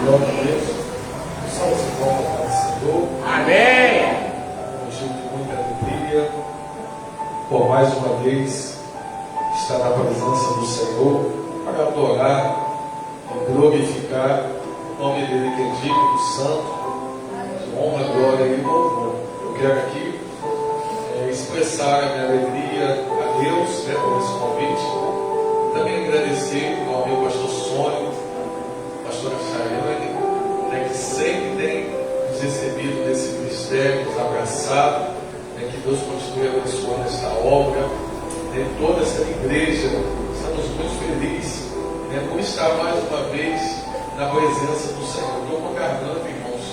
Glória a Deus. Salve de volta para o Senhor. Amém. Hoje de muita alegria, por mais uma vez, estar na presença do Senhor para adorar e glorificar o nome dele que é digno, santo, de honra, glória e louvor. Eu quero aqui expressar a minha alegria a Deus, por esse convite. Também agradecer ao meu pastor Sônia, pastora Chayane, que sempre tem nos recebido nesse ministério, nos abraçado, que Deus continue abençoando esta obra, toda essa igreja. Estamos muito felizes por estar mais uma vez na presença do Senhor. Estou com a garganta, irmãos,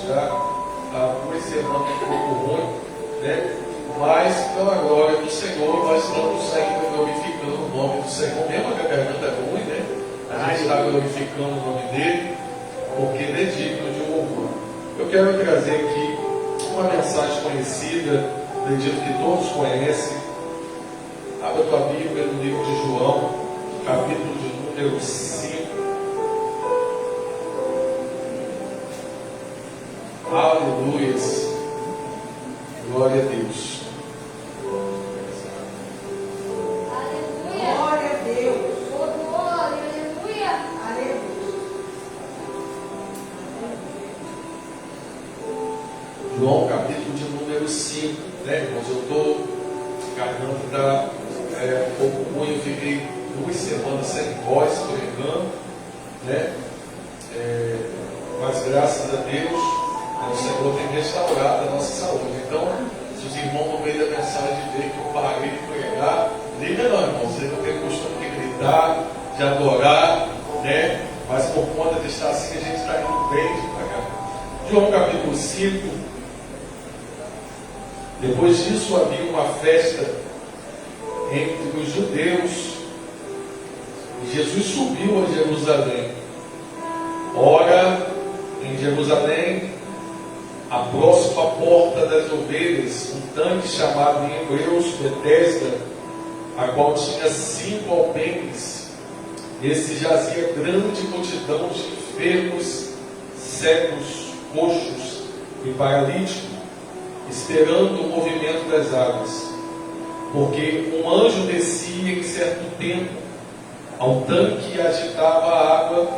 por esse ano um pouco ruim, mas pela glória do Senhor nós estamos ainda glorificando o nome do Senhor, mesmo que a garganta é ruim, a gente está glorificando o nome dele, porque ele é digno de louvor. Eu quero trazer aqui uma mensagem conhecida, acredito que todos conhecem. Abra a tua Bíblia no livro de João, capítulo de número 5. Aleluias. Glória a Deus. Glória a Deus. Aleluia. Aleluia. João, capítulo de número 5, irmãos? Eu estou, garganta está um pouco ruim, eu fiquei 2 semanas sem voz, pregando, mas graças a Deus, o Senhor tem restaurado a nossa saúde. Então, se os irmãos no meio da mensagem verem que eu parei de pregar, liga não, irmãos, vocês não têm costume de gritar, de adorar, mas por conta de estar assim, a gente está indo bem devagar. João capítulo 5. Depois disso havia uma festa entre os judeus e Jesus subiu a Jerusalém. Ora, em Jerusalém, a próxima porta das ovelhas, um tanque chamado em hebreus Betesda, a qual tinha 5 alpendres. Nesse jazia grande multidão de enfermos, cegos, coxos e paralíticos, esperando o movimento das águas. Porque um anjo descia em certo tempo ao tanque e agitava a água,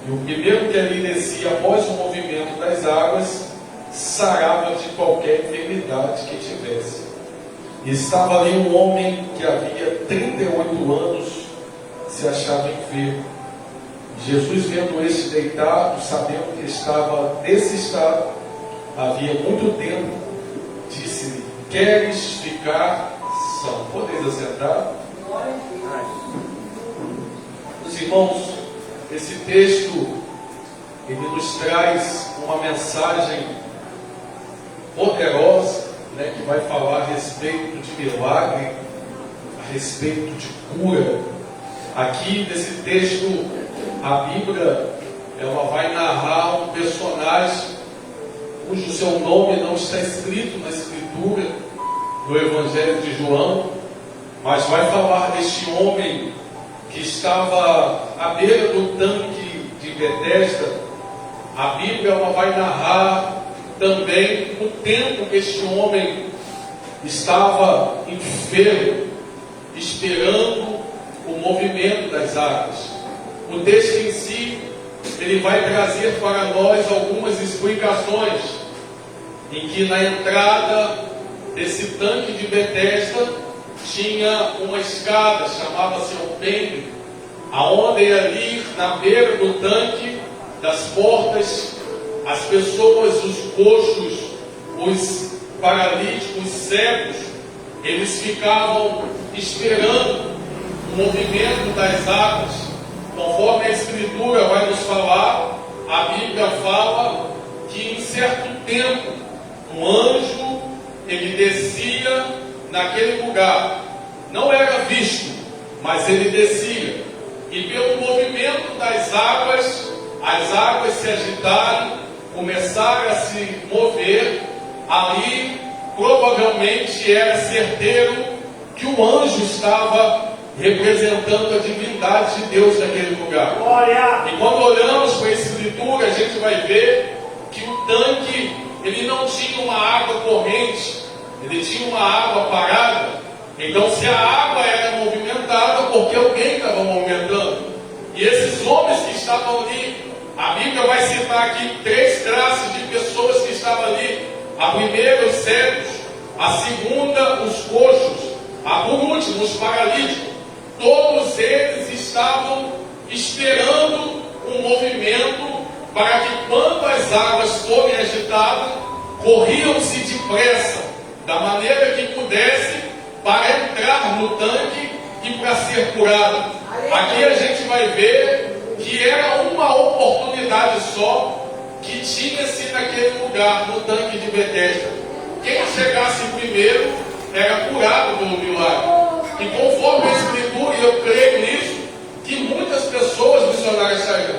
e o primeiro que ali descia após o movimento das águas sarava de qualquer enfermidade que tivesse. E estava ali um homem que havia 38 anos se achava enfermo. Jesus, vendo este deitado, sabendo que estava nesse estado havia muito tempo, disse-lhe: queres ficar são? Podeis assentar? Os irmãos, esse texto ele nos traz uma mensagem poderosa, que vai falar a respeito de milagre, a respeito de cura. Aqui nesse texto a Bíblia ela vai narrar um personagem cujo seu nome não está escrito na Escritura do Evangelho de João, mas vai falar deste homem que estava à beira do tanque de Betesda. A Bíblia ela vai narrar também o tempo que este homem estava enfermo, esperando o movimento das águas. O texto em si, ele vai trazer para nós algumas explicações, em que na entrada desse tanque de Betesda tinha uma escada, chamava-se alpendre, aonde ali na beira do tanque, das portas, as pessoas, os coxos, os paralíticos, os cegos, eles ficavam esperando o movimento das águas. Conforme a Escritura vai nos falar, a Bíblia fala que em certo tempo um anjo ele descia naquele lugar, não era visto, mas ele descia, e pelo movimento das águas, as águas se agitaram, começaram a se mover. Ali provavelmente era certeiro que o anjo estava representando a divindade de Deus naquele lugar. E quando olhamos para a escritura, a gente vai ver que o tanque, ele não tinha uma água corrente, ele tinha uma água parada. Então, se a água era movimentada, porque alguém estava movimentando. E esses homens que estavam ali, a Bíblia vai citar aqui 3 classes de pessoas que estavam ali. A primeira, os cegos; a segunda, os coxos; por último, os paralíticos. Todos eles estavam esperando um movimento para que, quando as águas forem agitadas, corriam-se depressa, da maneira que pudesse, para entrar no tanque e para ser curado. Aqui a gente vai ver que era uma oportunidade só que tinha-se naquele lugar, no tanque de Betesda. Quem chegasse primeiro era curado pelo milagre. E conforme a Escritura, e eu creio nisso, que muitas pessoas, missionárias saíram,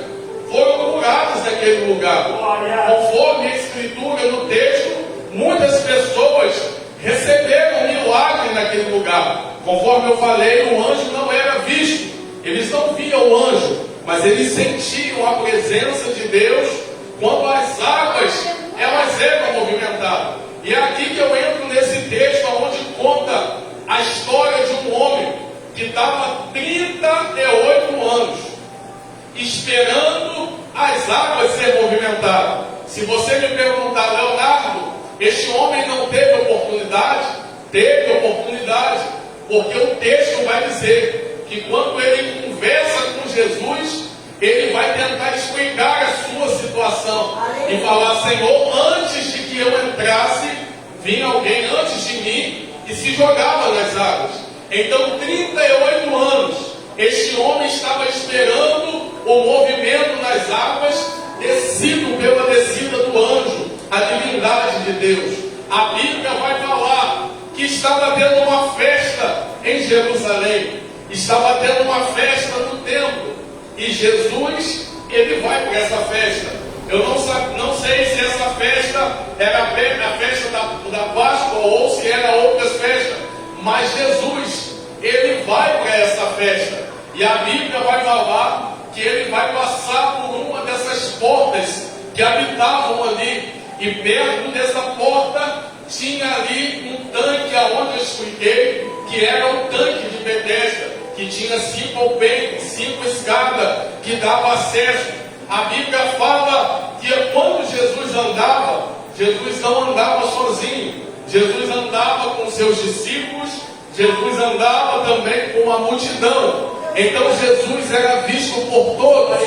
foram curadas naquele lugar. Conforme a Escritura, no texto, muitas pessoas receberam milagre naquele lugar. Conforme eu falei, o anjo não era visto. Eles não viam o anjo, mas eles sentiam a presença de Deus quando as águas, elas eram movimentadas. E é aqui que eu entro nesse texto, onde conta a história de um homem que estava 38 anos esperando as águas ser movimentadas. Se você me perguntar, Leonardo, este homem não teve oportunidade? Teve oportunidade, porque o texto vai dizer que quando ele conversa com Jesus, ele vai tentar explicar a sua situação e falar: Senhor, antes de que eu entrasse, vinha alguém antes de mim e se jogava nas águas. Então, 38 anos, este homem estava esperando o movimento nas águas, descido pela descida do anjo, a divindade de Deus. A Bíblia vai falar que estava tendo uma festa em Jerusalém, estava tendo uma festa no templo, e Jesus, ele vai para essa festa. Eu não sei se essa festa era a festa da Páscoa ou se era outras festas, mas Jesus, ele vai para essa festa. E a Bíblia vai falar que ele vai passar por uma dessas portas que habitavam ali. E perto dessa porta tinha ali um tanque, aonde eu expliquei, que era o tanque de Betesda, que tinha 5 alpendres, 5 escadas que dava acesso. A Bíblia fala que quando Jesus andava, Jesus não andava sozinho. Jesus andava com seus discípulos, Jesus andava também com uma multidão. Então Jesus era visto por todos.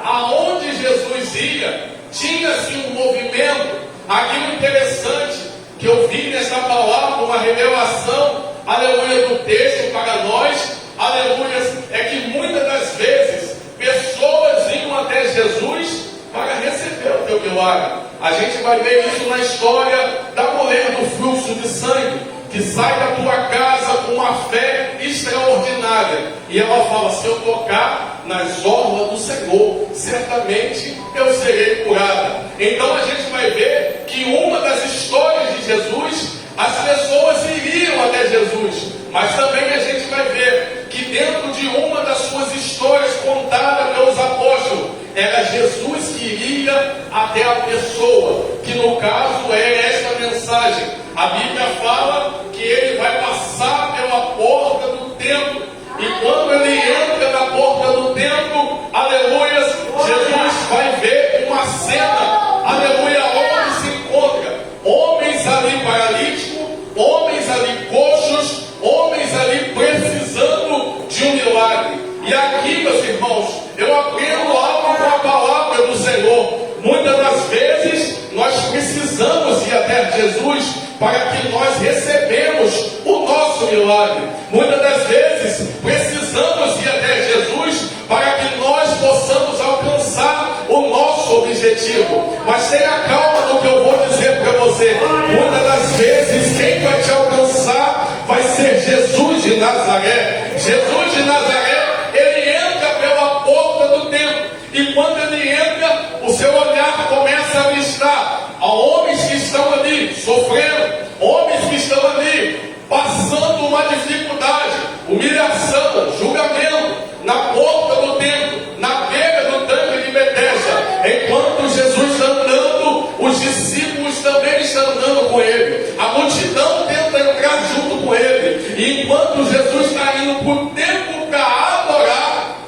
Aonde Jesus ia, tinha-se um movimento. Aqui o interessante que eu vi nessa palavra, uma revelação, aleluia, do texto para nós, aleluia, é que muitas das vezes pessoas iam até Jesus para receber o teu milagre. A gente vai ver isso na história da mulher do fluxo de sangue, que sai da tua casa com uma fé extraordinária, e ela fala: se eu tocar nas orlas do Senhor, certamente eu serei curada. Então a gente vai ver que uma das histórias de Jesus, as pessoas iriam até Jesus, mas também a gente vai ver que dentro de uma das suas histórias contada pelos apóstolos, era Jesus que iria até a pessoa, que no caso é esta mensagem. A Bíblia fala que ele vai passar pela porta do templo, e quando ele entra na porta do templo, aleluia, Jesus vai ver uma cena, aleluia, onde se encontra homens ali paralíticos, homens ali coxos, homens ali precisando de um milagre. E aqui, meus irmãos, eu aprendo algo com a palavra do Senhor. Muitas das vezes nós precisamos ir até Jesus para que nós recebemos o nosso milagre. Muitas das vezes precisamos ir até Jesus para que nós possamos alcançar o nosso objetivo. Mas tenha calma no que eu vou dizer para você. Muitas das vezes quem vai te alcançar vai ser Jesus de Nazaré. Jesus de Nazaré, ele entra pela porta do templo, e quando ele entra, o seu olhar começa a avistar a homens que estão ali sofrendo, homens que estão ali passando uma dificuldade, humilhação, julgamento, na porta do templo, na beira do tanque de Betesda. Enquanto Jesus está andando, os discípulos também estão andando com ele. A multidão tenta entrar junto com ele. E enquanto Jesus está indo para o templo para adorar,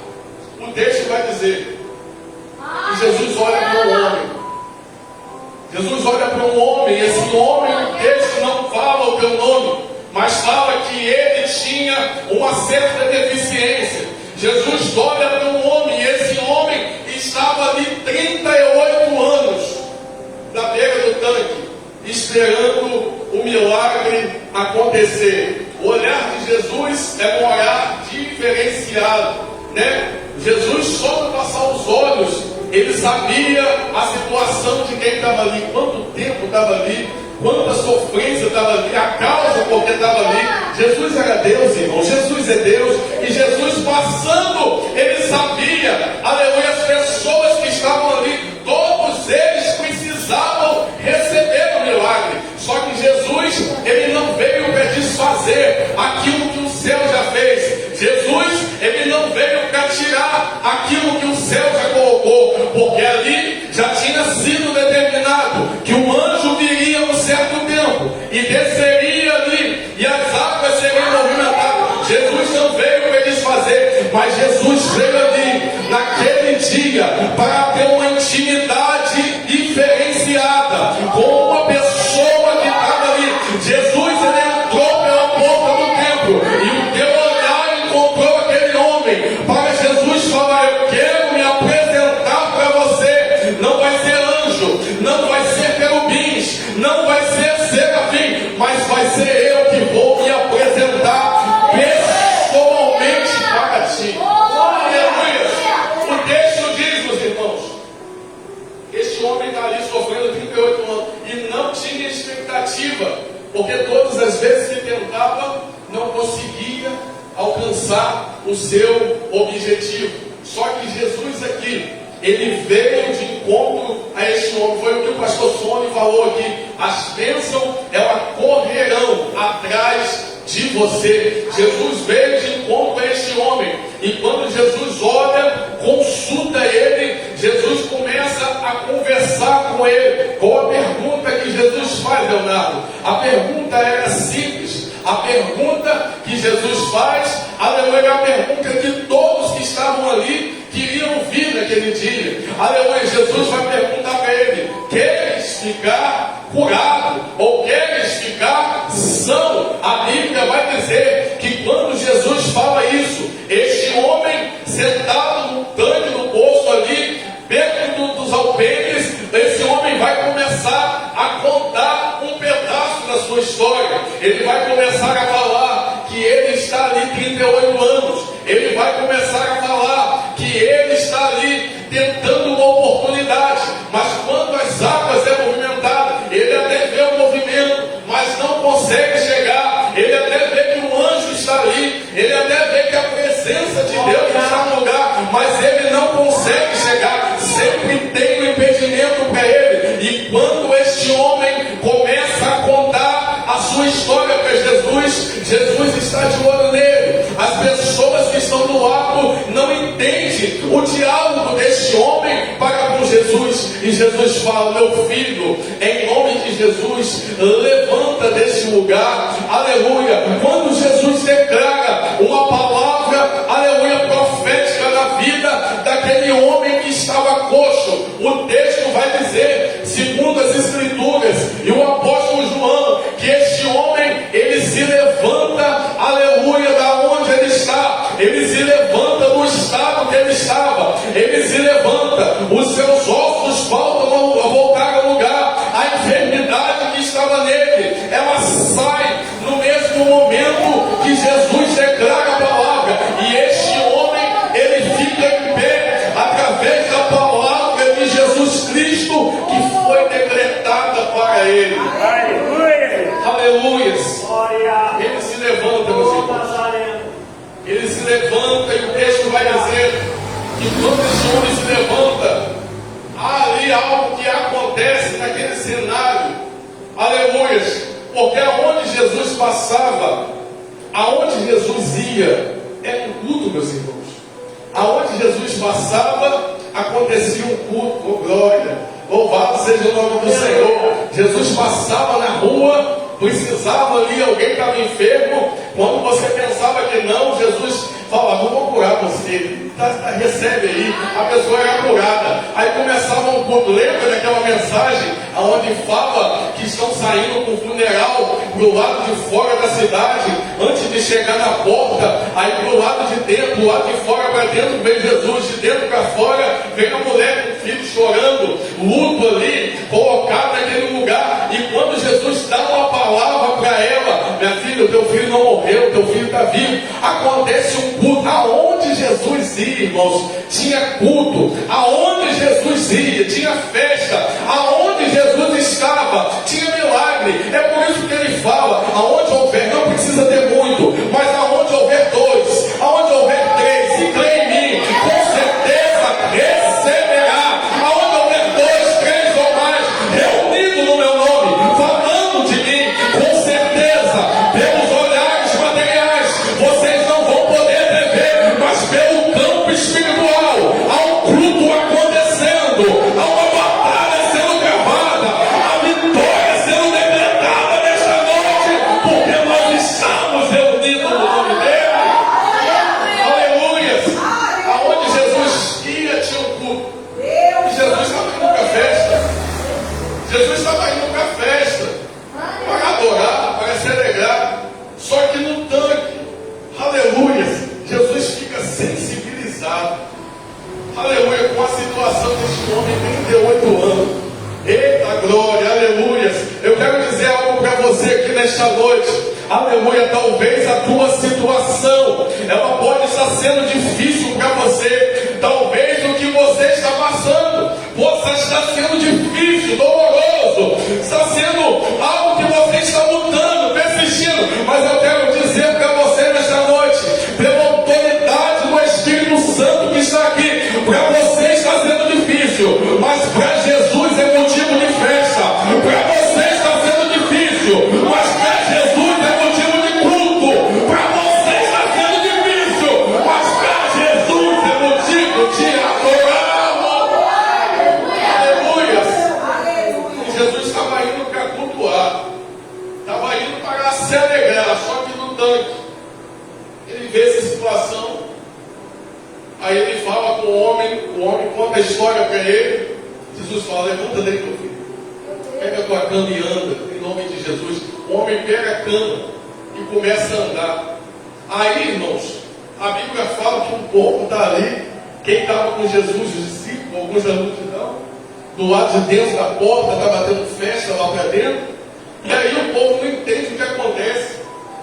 o texto vai dizer que Jesus olha para um homem. Jesus olha para um homem. Esse homem, o texto não fala o teu nome, mas fala que ele tinha uma certa deficiência. Jesus olha para um homem, e esse homem estava ali 38 anos na beira do tanque, esperando o milagre acontecer. O olhar de Jesus é um olhar diferenciado, né? Jesus, só para passar os olhos, ele sabia a situação de quem estava ali, quanto tempo estava ali, quanta sofrência estava ali, a causa porque estava ali. Jesus era Deus, irmão. Jesus é Deus. E Jesus passando, ele sabia, aleluia, as pessoas que estavam ali, todos eles precisavam receber o milagre. Só que Jesus, ele não veio para desfazer aquilo que o céu já fez. Jesus, ele não veio para tirar aquilo que o céu já colocou, porque ali já tinha sido determinado que o anjo viria um certo tempo e desceria ali, e as águas seriam movimentadas. Jesus não veio para desfazer, mas Jesus veio ali naquele dia para ter uma intimidade diferenciada com uma pessoa que estava ali. Jesus, ele entrou pela porta do templo, e o teu olhar encontrou aquele homem para Jesus falar: eu quero me apresentar para você. Não vai ser anjo, não vai ser querubins, não vai ser serafim, mas vai ser eu que vou me apresentar pessoalmente para ti. Aleluia! O texto diz, meus irmãos, este homem está ali sofrendo 38 anos e não tinha expectativa, porque todas as vezes que tentava, não conseguia alcançar o seu objetivo. Só que Jesus aqui, ele veio de encontro a este homem. Foi o que o pastor Sônia falou aqui: as bênçãos, elas correrão atrás de você. Jesus veio de encontro a este homem, e quando Jesus olha, consulta ele, Jesus começa a conversar com ele. Qual a pergunta que Jesus faz, Leonardo? A pergunta era simples. A pergunta que Jesus faz, aleluia, é a pergunta que todos que estavam ali queriam ouvir naquele dia. Aleluia, Jesus vai perguntar para ele: queres ficar curado? Ou queres ficar são? A Bíblia vai dizer que quando Jesus fala isso, este homem sentado no tanque do poço ali, perto dos alpendres, esse homem vai começar a contar um pedaço da sua história. Ele vai começar a falar que ele está ali 38 anos. Ele vai começar a falar que ele está ali tentando uma oportunidade, mas quando as águas é movimentada, ele até vê o movimento, mas não consegue chegar. Ele até vê que o anjo está ali, ele até vê que a presença de Deus está no lugar, mas ele não consegue chegar. Sempre tem um impedimento para ele. E quando este homem começa a contar a sua história para Jesus, Jesus está de olho nele. As pessoas que estão do lado não entendem o diálogo deste homem para com Jesus. E Jesus fala: meu filho, em nome de Jesus, levanta desse lugar. Aleluia. Quando Jesus declara uma palavra, aleluia, profética na vida daquele homem que estava coxo, o texto vai dizer, segundo as Escrituras e o apóstolo João, que este homem, ele se levanta, aleluia, da onde ele está. Ele se levanta do estado que ele estava. Ele se levanta, os seus ossos voltam a voltar ao lugar. A enfermidade que estava nele, ela sai no mesmo momento que Jesus declara a palavra. E este homem, ele fica em pé através da palavra de Jesus Cristo que foi decretada para ele. Aleluia! Ele se levanta, meus irmãos. Ele se levanta, e o texto vai dizer que quando esse homem se levanta, há ali algo que acontece naquele cenário. Aleluia! Porque aonde Jesus passava, aonde Jesus ia, havia era um culto, meus irmãos. Aonde Jesus passava, acontecia um culto, oh glória, louvado seja o nome do Senhor. Jesus passava na rua, precisava ali, alguém estava enfermo. Quando você pensava que não, Jesus falava, vou curar você, recebe aí. A pessoa era curada. Aí começava um culto. Lembra daquela mensagem onde fala que estão saindo com o funeral do lado de fora da cidade, antes de chegar na porta? Aí do lado de dentro, do lado de fora para dentro vem Jesus, de dentro para fora vem a mulher com o filho chorando, luto ali, colocado naquele lugar. E quando Jesus dá uma palavra para ela, minha filha, o teu filho não morreu, o teu filho está vivo. Acontece um culto. Aonde Jesus ia, irmãos, tinha culto. Aonde Jesus ia, tinha festa. Aonde Jesus estava, tinha milagre. É por isso que ele fala, aonde houver, não precisa ter muito, mas aonde houver dois, aonde houver três, se crê em mim, com certeza receberá. Aonde houver dois, três ou mais, reunido no meu nome, falando de mim, com certeza, pelos olhares materiais, vocês não vão poder ver, mas pelo campo espiritual, há um culto acontecendo, há uma batalha sendo travada, a vitória sendo decretada nesta noite, porque nós estamos reunidos no nome dele. Aleluia! Aonde Jesus ia tinha um culto. E Jesus estava indo para a festa. Jesus estava indo para a festa para adorar, para se alegrar. Só que no tanque, aleluia, Jesus fica sensibilizado, aleluia, com a situação deste homem de 38 anos. Eita glória, aleluia. Eu quero dizer algo para você aqui nesta noite. Aleluia, talvez a tua situação, ela pode estar sendo difícil para você. Talvez o que você está passando possa estar sendo difícil, doloroso, está sendo algo que você está lutando, persistindo. Mas eu quero dizer para você nesta noite, pela autoridade do Espírito Santo que está aqui, para você está sendo difícil, mas para Jesus é motivo de festa. Para você está sendo difícil, mas para Jesus é motivo de culto. Para você está sendo difícil, mas para Jesus é motivo de adorá-lo. Aleluia. E Jesus estava indo para cultuar, estava indo para se alegrar, só que no tanque ele vê essa situação. Aí ele fala com o homem conta a história para ele. Jesus fala, levanta daí, meu filho, pega a tua cama e anda, em nome de Jesus. O homem pega a cama e começa a andar. Aí, irmãos, a Bíblia fala que um povo está ali, quem estava com Jesus, os discípulos, alguns da multidão, do lado de dentro da porta, estava tendo festa lá para dentro. E aí o povo não entende o que acontece.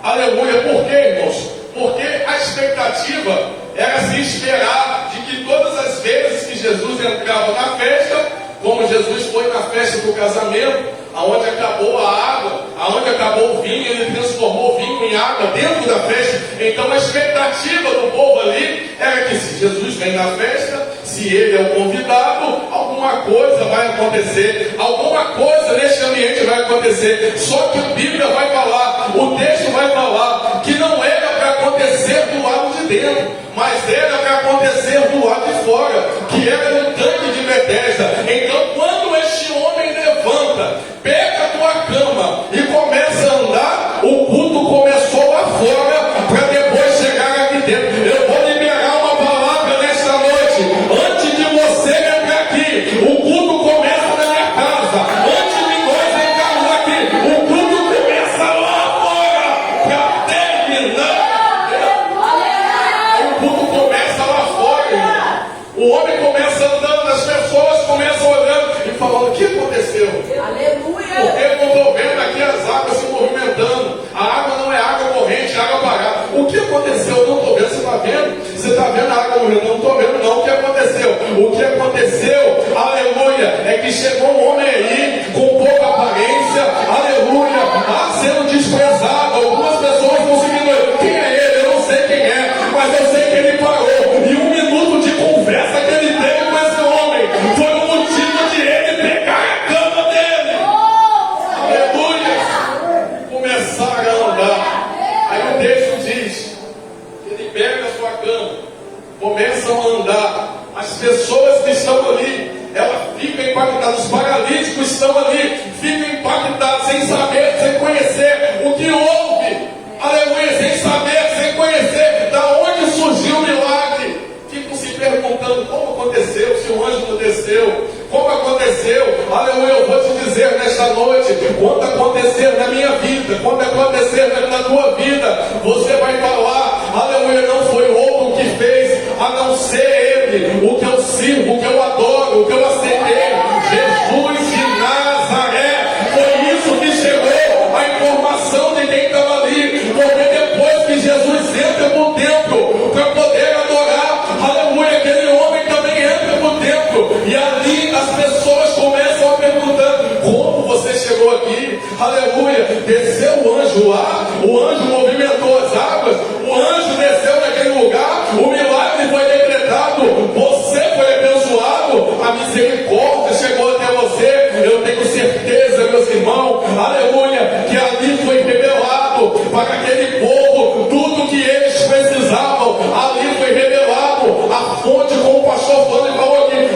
Aleluia, por quê, irmãos? Porque a expectativa era se esperar de que todas as vezes que Jesus entrava na festa, como Jesus foi na festa do casamento, aonde acabou a água, aonde acabou o vinho, ele transformou o vinho em água dentro da festa. Então a expectativa do povo ali era que se Jesus vem na festa, se ele é o convidado, alguma coisa vai acontecer, alguma coisa neste ambiente vai acontecer. Só que a Bíblia vai falar, o texto vai falar que não era para acontecer do lado de dentro, mas era para acontecer do lado de fora, que era no tanque de Betesda. Então quando este homem levanta, pega a tua cama e começa a andar, o culto começou lá fora para depois chegar aqui dentro. Eu vou liberar uma palavra nesta noite. Antes de você entrar aqui, o culto começa na minha casa. Antes de nós entrarmos aqui, o culto começa lá fora para terminar. O culto começa lá fora, irmão. O homem começa andando, as pessoas começam olhando e falando, o que aconteceu? Porque eu não estou vendo aqui as águas se movimentando. A água não é água corrente, é água parada. O que aconteceu? Eu não estou vendo. Você está vendo? Você está vendo a água movimentando? Não estou vendo não. O que aconteceu? O que aconteceu, aleluia, é que chegou um homem aí com pouca aparência, aleluia, sendo desprezado. Algumas pessoas conseguindo, quem é ele? Eu não sei quem é, mas eu sei que ele parou. E 1 minuto de conversa que ele teve com esse homem foi o motivo de ele pegar a cama dele. Aleluia! Começaram a andar. Aí o texto diz que estão ali ficam impactados, sem saber, sem conhecer o que houve. Aleluia, sem saber, sem conhecer da onde surgiu o milagre. Ficam se perguntando como aconteceu, se o anjo não desceu, como aconteceu. Aleluia, eu vou te dizer nesta noite, quando acontecer na minha vida, quando acontecer na tua vida, você vai falar, aleluia, não foi outro que fez, a não ser Ele, o que eu sirvo, o que eu adoro, o que eu aceitei, Jesus de Nazaré. Foi isso que chegou a informação de quem estava ali, porque depois que Jesus entra no templo para poder adorar, aleluia, aquele homem também entra no templo, e ali as pessoas começam a perguntar, como você chegou aqui? Aleluia, desceu o anjo lá, o anjo movimentou as águas, o anjo desceu naquele lugar, o milagre foi decretado, você foi abençoado, a misericórdia chegou até você. Eu tenho certeza, meus irmãos, aleluia, que ali foi revelado para aquele povo tudo que eles precisavam. Ali foi revelado a fonte, como o pastor Vânia falou aqui,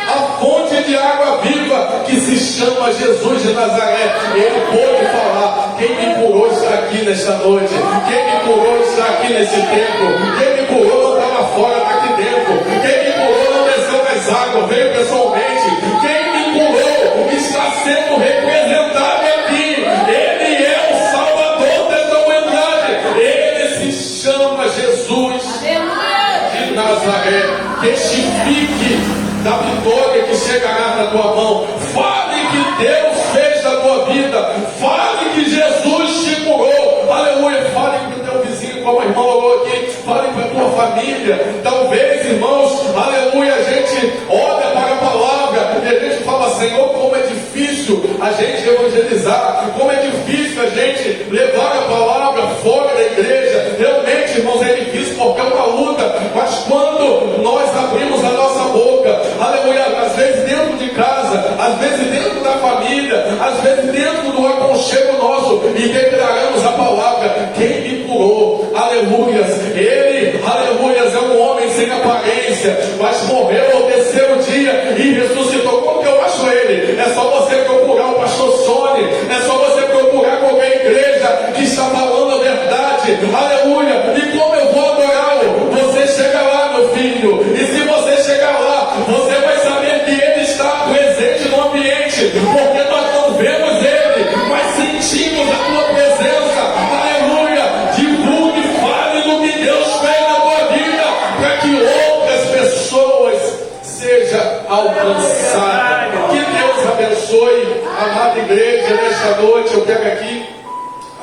a fonte de água viva que se chama Jesus de Nazaré. Ele pôde falar. Quem me curou está aqui nesta noite. Quem me curou está aqui nesse templo. Quem me curou não estava fora, está aqui dentro. Quem me curou não desceu nas águas, veio pessoalmente. Quem me curou está sendo representado aqui. Ele é o Salvador desta humanidade. Ele se chama Jesus de Nazaré. Testifique da vitória que chegará na tua mão. Fale que Deus fez na tua vida. Fale que Jesus te curou. Aleluia. Fale para o teu vizinho, como a irmã falou aqui. Fale para a tua família. Talvez, irmãos, aleluia, a gente olha para a palavra e a gente fala, Senhor, como é difícil a gente evangelizar, como é difícil a gente levar a palavra fora da igreja. Realmente, irmãos, é difícil porque é uma luta. Mas quando nós abrimos a nossa boca, aleluia, às vezes dentro de casa, às vezes dentro da família, às vezes dentro do aconchego nosso, e declaramos a palavra, quem me curou, aleluias, ele, aleluias, é um homem sem aparência, mas morreu ao terceiro dia e ressuscitou. Como que eu acho ele? É só você procurar o pastor Sônia, é só você procurar qualquer igreja que está falando a verdade, aleluia. E como eu vou adorá-lo? Você chega lá, meu filho, e se você chegar lá, você vai saber que ele está presente no ambiente, porque nós não vemos ele, mas sentimos a tua presença. Aleluia. Divulgue, fale do que Deus fez na tua vida, para que outras pessoas sejam alcançadas. Que Deus abençoe, amada igreja, nesta noite. Eu quero aqui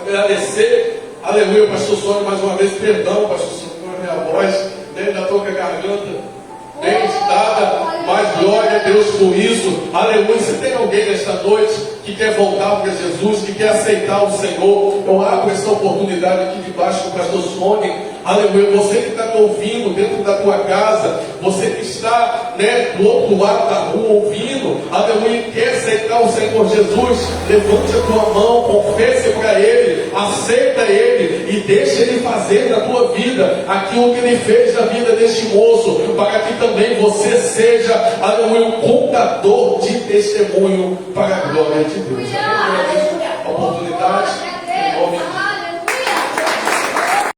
agradecer, aleluia, pastor Sônia, mais uma vez, perdão, pastor Sônia, minha voz, ainda estou com a garganta bem agitada, mas glória a Deus por isso. Aleluia. Se tem alguém nesta noite que quer voltar para Jesus, que quer aceitar o Senhor, eu abro essa oportunidade aqui debaixo do pastor Sônia. Aleluia. Você que está ouvindo dentro da tua casa, você que está, do outro lado da rua ouvindo, aleluia, quer aceitar o Senhor Jesus, levante a tua mão, confesse para Ele, aceita Ele e deixa Ele fazer na tua vida aquilo que Ele fez na vida deste moço, para que também você seja, aleluia, um contador de testemunho para a glória de Deus.